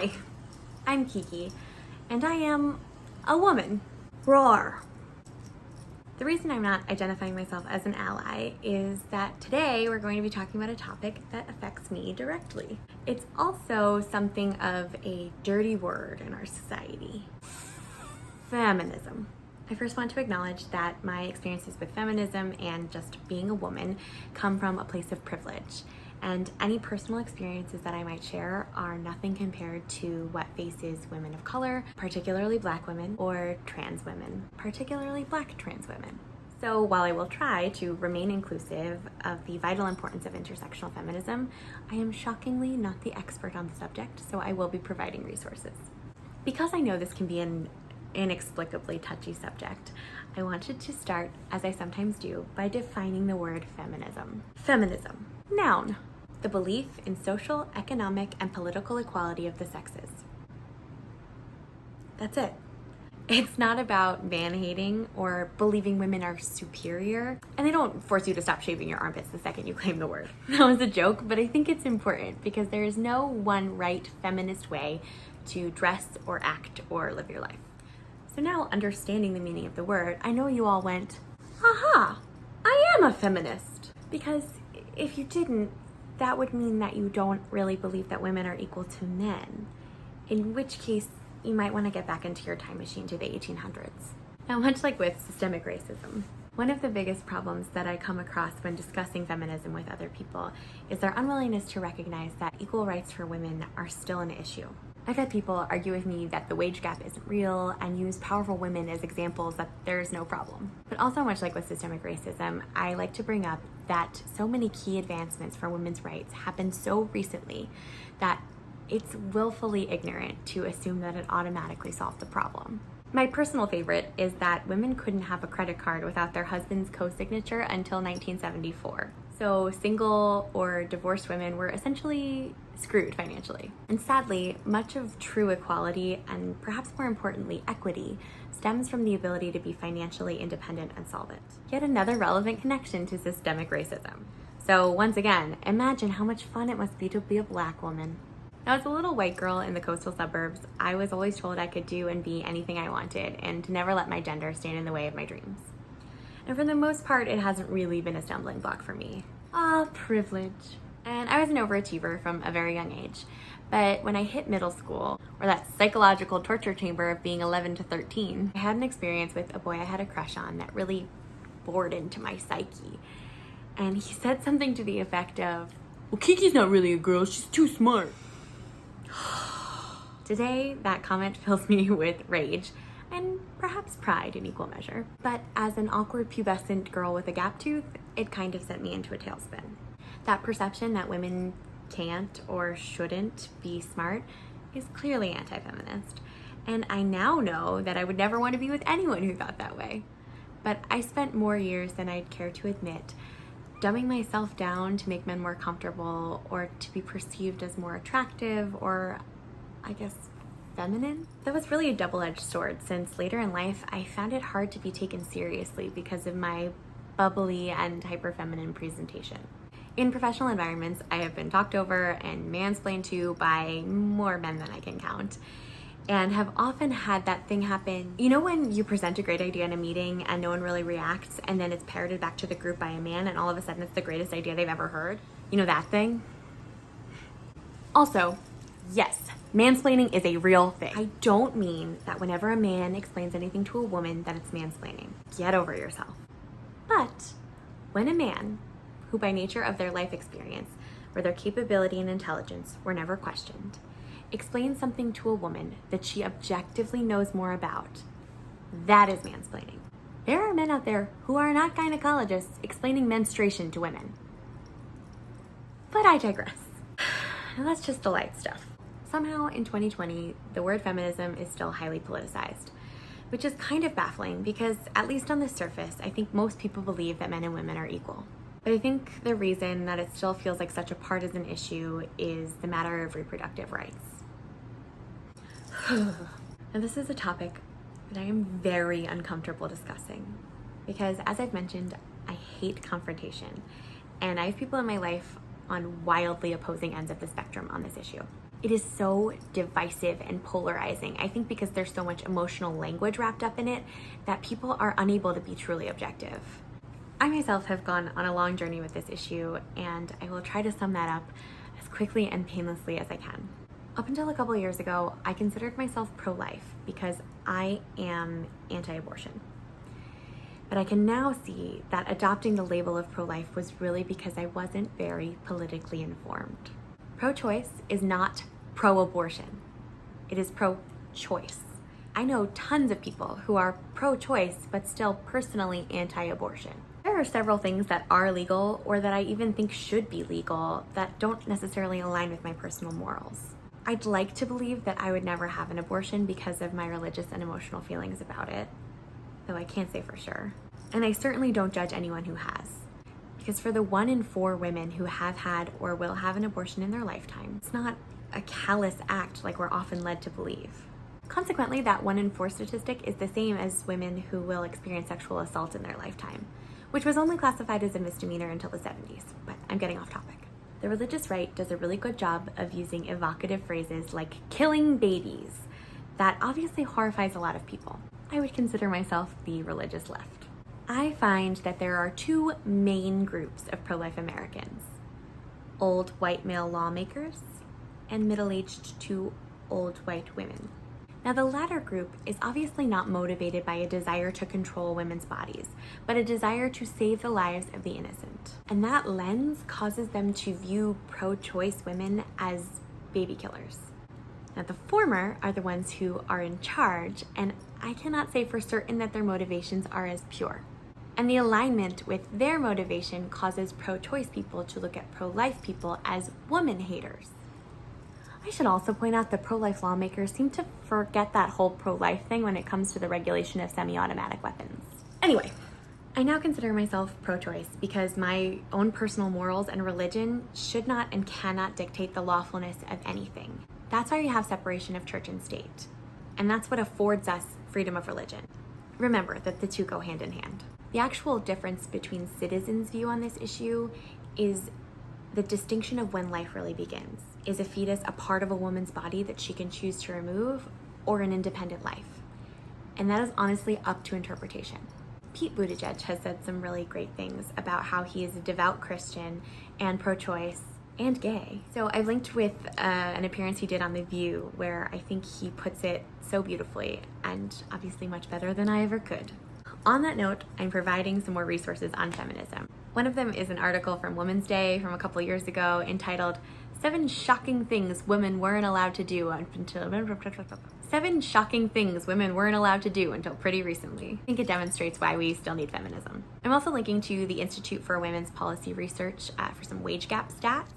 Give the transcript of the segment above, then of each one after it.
Hi, I'm Kiki, and I am a woman. Roar. The reason I'm not identifying myself as an ally is that today we're going to be talking about a topic that affects me directly. It's also something of a dirty word in our society. Feminism. I first want to acknowledge that my experiences with feminism and just being a woman come from a place of privilege. And any personal experiences that I might share are nothing compared to what faces women of color, particularly Black women, or trans women, particularly Black trans women. So while I will try to remain inclusive of the vital importance of intersectional feminism, I am shockingly not the expert on the subject, so I will be providing resources. Because I know this can be an inexplicably touchy subject, I wanted to start, as I sometimes do, by defining the word feminism. Feminism. Noun. The belief in social, economic, and political equality of the sexes. That's it. It's not about man-hating or believing women are superior. And they don't force you to stop shaving your armpits the second you claim the word. That was a joke, but I think it's important because there is no one right feminist way to dress or act or live your life. So now, understanding the meaning of the word, I know you all went, aha, I am a feminist. Because if you didn't, that would mean that you don't really believe that women are equal to men, in which case you might want to get back into your time machine to the 1800s. Now, much like with systemic racism, one of the biggest problems that I come across when discussing feminism with other people is their unwillingness to recognize that equal rights for women are still an issue. I've had people argue with me that the wage gap isn't real and use powerful women as examples that there's no problem. But also, much like with systemic racism, I like to bring up that so many key advancements for women's rights happened so recently that it's willfully ignorant to assume that it automatically solved the problem. My personal favorite is that women couldn't have a credit card without their husband's co-signature until 1974. So single or divorced women were essentially screwed financially. And sadly, much of true equality, and perhaps more importantly, equity, stems from the ability to be financially independent and solvent. Yet another relevant connection to systemic racism. So once again, imagine how much fun it must be to be a Black woman. Now, as a little white girl in the coastal suburbs, I was always told I could do and be anything I wanted and to never let my gender stand in the way of my dreams. And for the most part, it hasn't really been a stumbling block for me. Privilege. And I was an overachiever from a very young age. But when I hit middle school, or that psychological torture chamber of being 11 to 13, I had an experience with a boy I had a crush on that really bored into my psyche. And he said something to the effect of, "Well, Kiki's not really a girl, she's too smart." Today, that comment fills me with rage and perhaps pride in equal measure. But as an awkward pubescent girl with a gap tooth, it kind of sent me into a tailspin. That perception that women can't or shouldn't be smart is clearly anti-feminist. And I now know that I would never want to be with anyone who thought that way. But I spent more years than I'd care to admit dumbing myself down to make men more comfortable or to be perceived as more attractive or, I guess, feminine. That was really a double-edged sword, since later in life I found it hard to be taken seriously because of my bubbly and hyper-feminine presentation. In professional environments, I have been talked over and mansplained to by more men than I can count, and have often had that thing happen. You know when you present a great idea in a meeting and no one really reacts, and then it's parroted back to the group by a man and all of a sudden it's the greatest idea they've ever heard? You know that thing? Also, yes, mansplaining is a real thing. I don't mean that whenever a man explains anything to a woman that it's mansplaining. Get over yourself. But when a man, who by nature of their life experience, where their capability and intelligence were never questioned, explains something to a woman that she objectively knows more about, that is mansplaining. There are men out there who are not gynecologists explaining menstruation to women. But I digress. Now that's just the light stuff. Somehow in 2020, the word feminism is still highly politicized, which is kind of baffling because, at least on the surface, I think most people believe that men and women are equal. But I think the reason that it still feels like such a partisan issue is the matter of reproductive rights. Now, this is a topic that I am very uncomfortable discussing because, as I've mentioned, I hate confrontation, and I have people in my life on wildly opposing ends of the spectrum on this issue. It is so divisive and polarizing. I think because there's so much emotional language wrapped up in it that people are unable to be truly objective. I myself have gone on a long journey with this issue, and I will try to sum that up as quickly and painlessly as I can. Up until a couple of years ago, I considered myself pro-life because I am anti-abortion. But I can now see that adopting the label of pro-life was really because I wasn't very politically informed. Pro-choice is not pro-abortion. It is pro-choice. I know tons of people who are pro-choice but still personally anti-abortion. There are several things that are legal or that I even think should be legal that don't necessarily align with my personal morals. I'd like to believe that I would never have an abortion because of my religious and emotional feelings about it, though I can't say for sure. And I certainly don't judge anyone who has. Because for the 1 in 4 women who have had or will have an abortion in their lifetime, it's not a callous act like we're often led to believe. Consequently, that 1 in 4 statistic is the same as women who will experience sexual assault in their lifetime, which was only classified as a misdemeanor until the 70s, but I'm getting off topic. The religious right does a really good job of using evocative phrases like killing babies. That obviously horrifies a lot of people. I would consider myself the religious left. I find that there are 2 main groups of pro-life Americans: old white male lawmakers and middle-aged 2 old white women. Now, the latter group is obviously not motivated by a desire to control women's bodies, but a desire to save the lives of the innocent. And that lens causes them to view pro-choice women as baby killers. Now, the former are the ones who are in charge, and I cannot say for certain that their motivations are as pure. And the alignment with their motivation causes pro-choice people to look at pro-life people as woman haters. I should also point out that pro-life lawmakers seem to forget that whole pro-life thing when it comes to the regulation of semi-automatic weapons. Anyway, I now consider myself pro-choice because my own personal morals and religion should not and cannot dictate the lawfulness of anything. That's why we have separation of church and state. And that's what affords us freedom of religion. Remember that the 2 go hand in hand. The actual difference between citizens' view on this issue is the distinction of when life really begins. Is a fetus a part of a woman's body that she can choose to remove, or an independent life? And that is honestly up to interpretation. Pete Buttigieg has said some really great things about how he is a devout Christian and pro-choice and gay. So I've linked with an appearance he did on The View where I think he puts it so beautifully and obviously much better than I ever could. On that note, I'm providing some more resources on feminism. One of them is an article from Women's Day from a couple years ago entitled 7 Shocking Things Women Weren't Allowed to Do Until 7 Shocking Things Women Weren't Allowed to Do Until Pretty Recently. I think it demonstrates why we still need feminism. I'm also linking to the Institute for Women's Policy Research for some wage gap stats.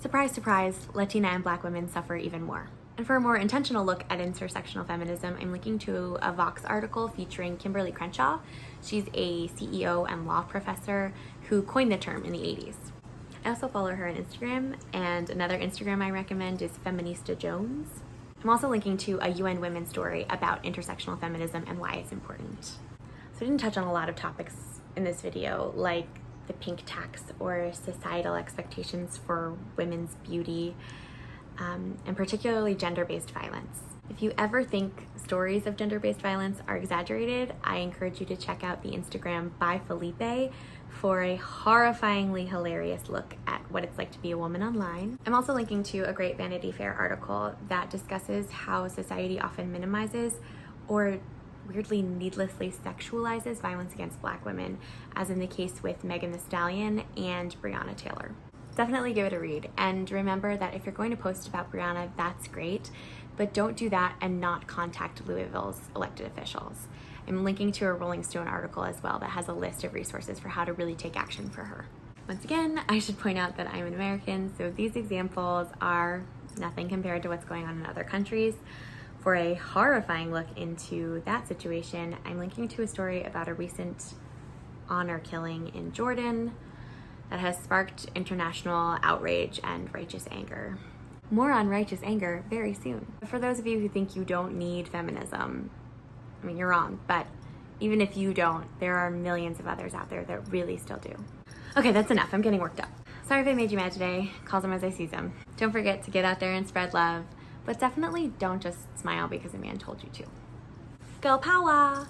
Surprise, surprise, Latina and Black women suffer even more. And for a more intentional look at intersectional feminism, I'm linking to a Vox article featuring Kimberly Crenshaw. She's a CEO and law professor who coined the term in the 80s. I also follow her on Instagram, and another Instagram I recommend is Feminista Jones. I'm also linking to a UN Women story about intersectional feminism and why it's important. So I didn't touch on a lot of topics in this video, like the pink tax or societal expectations for women's beauty, and particularly gender-based violence. If you ever think stories of gender-based violence are exaggerated, I encourage you to check out the Instagram by Felipe for a horrifyingly hilarious look at what it's like to be a woman online. I'm also linking to a great Vanity Fair article that discusses how society often minimizes or weirdly needlessly sexualizes violence against Black women, as in the case with Megan Thee Stallion and Breonna Taylor. Definitely give it a read, and remember that if you're going to post about Breonna, that's great, but don't do that and not contact Louisville's elected officials. I'm linking to a Rolling Stone article as well that has a list of resources for how to really take action for her. Once again, I should point out that I'm an American, so these examples are nothing compared to what's going on in other countries. For a horrifying look into that situation, I'm linking to a story about a recent honor killing in Jordan that has sparked international outrage and righteous anger. More on righteous anger very soon. For those of you who think you don't need feminism, I mean, you're wrong, but even if you don't, there are millions of others out there that really still do. Okay, that's enough. I'm getting worked up. Sorry if I made you mad today. Call them as I see them. Don't forget to get out there and spread love, but definitely don't just smile because a man told you to. Girl power!